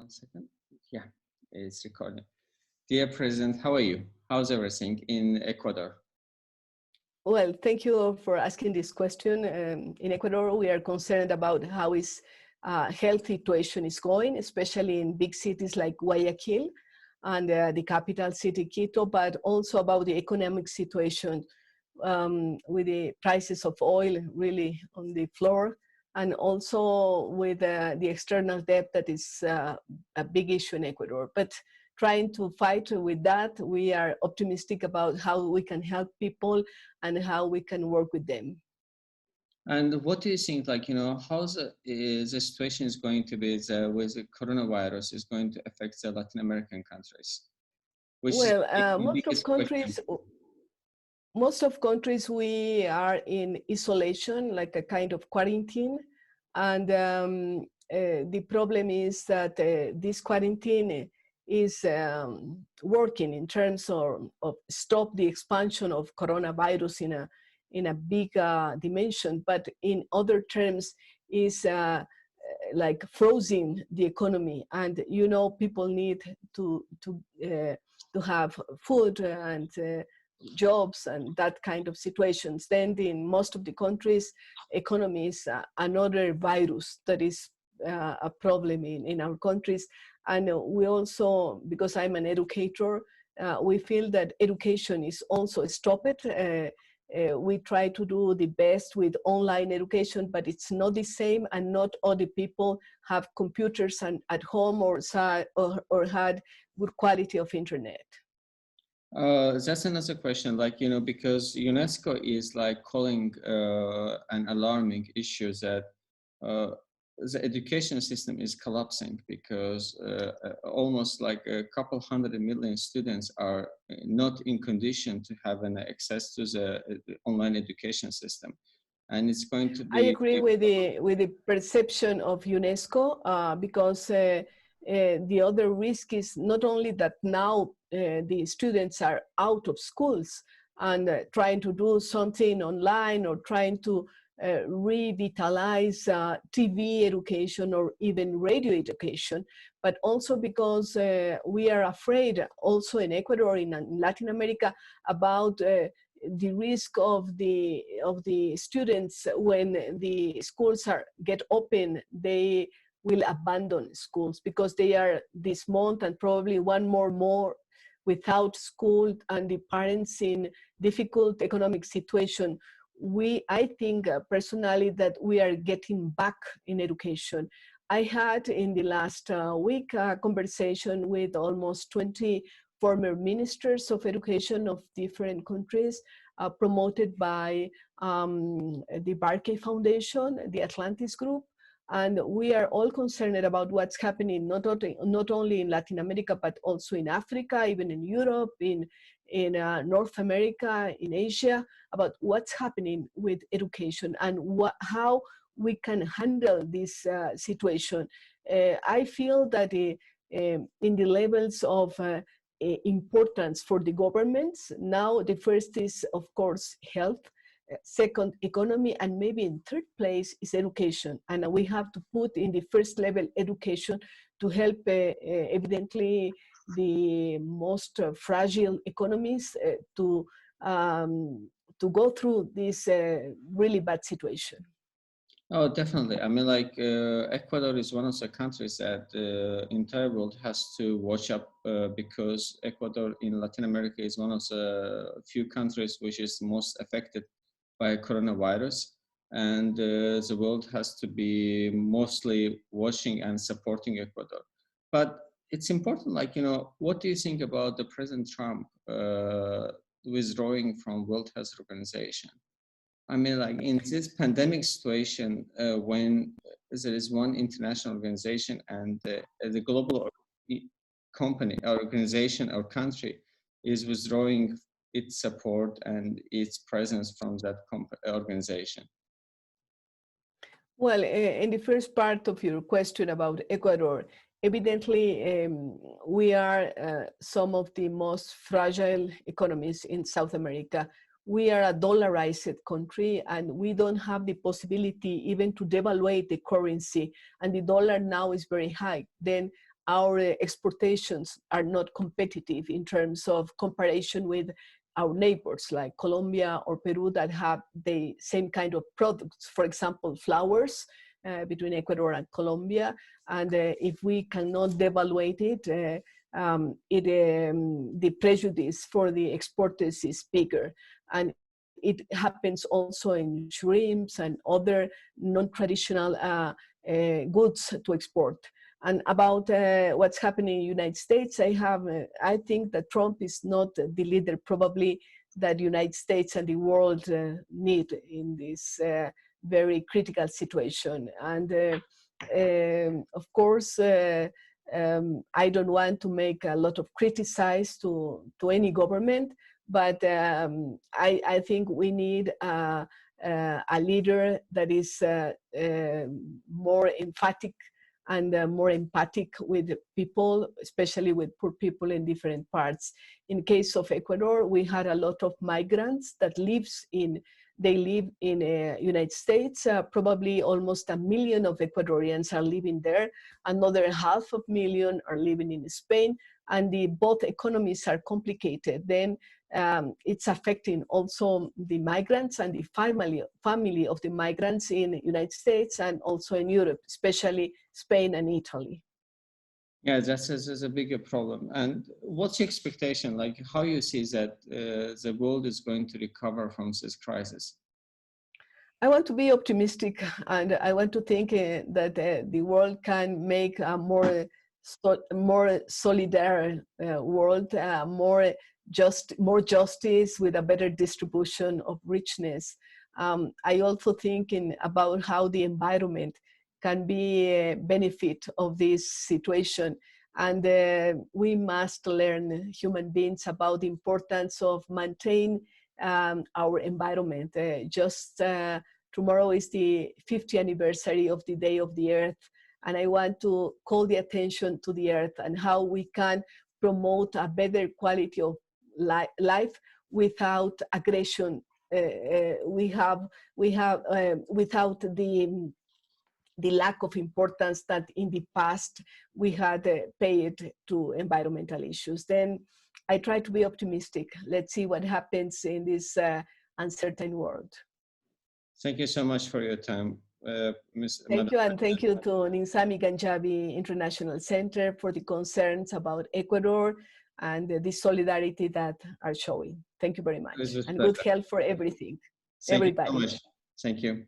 One second. Yeah, it's recording. Dear President, how are you? How's everything in Ecuador? Well, thank you for asking this question. In Ecuador, we are concerned about how is health situation is going, especially in big cities like Guayaquil and the capital city Quito, but also about the economic situation with the prices of oil really on the floor, and also with the external debt that is a big issue in Ecuador. But trying to fight with that, we are optimistic about how we can help people and how we can work with them. And what do you think, how the situation is going to be with the coronavirus is going to affect the Latin American countries? Well, most of countries, we are in isolation, like a kind of quarantine. And the problem is that this quarantine is working in terms of stop the expansion of coronavirus in a big dimension, but in other terms is like frozen the economy. And people need to have food and jobs and that kind of situations. Then in most of the countries, economy is another virus that is a problem in our countries. And we also, because I'm an educator, we feel that education is also stopped. We try to do the best with online education, but it's not the same, and not all the people have computers at home or had good quality of internet. That's another question, because UNESCO is calling an alarming issue that the education system is collapsing because almost a couple 100 million students are not in condition to have an access to the online education system. And it's going to be— I agree with the perception of UNESCO because the other risk is not only that now the students are out of schools and trying to do something online or trying to revitalize TV education or even radio education, but also because we are afraid also in Ecuador, in Latin America, about the risk of the students when the schools get open. They will abandon schools because they are this month and probably one more without school, and the parents in difficult economic situation. I think personally that we are getting back in education. I had in the last week a conversation with almost 20 former ministers of education of different countries, promoted by the Barkey Foundation, the Atlantis Group. And we are all concerned about what's happening, not only in Latin America, but also in Africa, even in Europe, in North America, in Asia, about what's happening with education and how we can handle this situation. I feel that in the levels of importance for the governments, now the first is, of course, health. Second, economy, and maybe in third place is education. And we have to put in the first level education to help evidently the most fragile economies to go through this really bad situation. Oh, definitely. I mean, Ecuador is one of the countries that the entire world has to watch up because Ecuador in Latin America is one of the few countries which is most affected by coronavirus, and the world has to be mostly watching and supporting Ecuador. But it's important, what do you think about the President Trump withdrawing from World Health Organization? I mean, in this pandemic situation, when there is one international organization and the global company, organization, or country is withdrawing its support and its presence from that organization? Well, in the first part of your question about Ecuador, evidently we are some of the most fragile economies in South America. We are a dollarized country and we don't have the possibility even to devaluate the currency, and the dollar now is very high. Then our exportations are not competitive in terms of comparison with our neighbors like Colombia or Peru that have the same kind of products, for example, flowers between Ecuador and Colombia. And if we cannot devaluate it, the prejudice for the exporters is bigger. And it happens also in shrimps and other non-traditional goods to export. And about what's happening in the United States, I think that Trump is not the leader probably that the United States and the world need in this very critical situation. And of course, I don't want to make a lot of criticize to any government, but I think we need a leader that is more emphatic and more empathic with people, especially with poor people in different parts. In case of Ecuador, we had a lot of migrants that live in United States. Probably almost 1 million of Ecuadorians are living there. Another 500,000 are living in Spain, and both economies are complicated. Then it's affecting also the migrants and the family of the migrants in the United States and also in Europe, especially Spain and Italy. Yeah, that's a bigger problem. And what's your expectation? Like, how you see that the world is going to recover from this crisis? I want to be optimistic, and I want to think that the world can make a more solidary world, more justice with a better distribution of richness. I also think about how the environment can be a benefit of this situation. And we must learn, human beings, about the importance of maintaining our environment. Tomorrow is the 50th anniversary of the Day of the Earth. And I want to call the attention to the Earth and how we can promote a better quality of life without aggression. Without the lack of importance that in the past we had paid to environmental issues. Then I try to be optimistic. Let's see what happens in this uncertain world. Thank you so much for your time. Thank you, and thank you to Ninsami Ganjabi International Center for the concerns about Ecuador and the solidarity that are showing. Thank you very much. And good health for everything, everybody. Thank you so much. Thank you.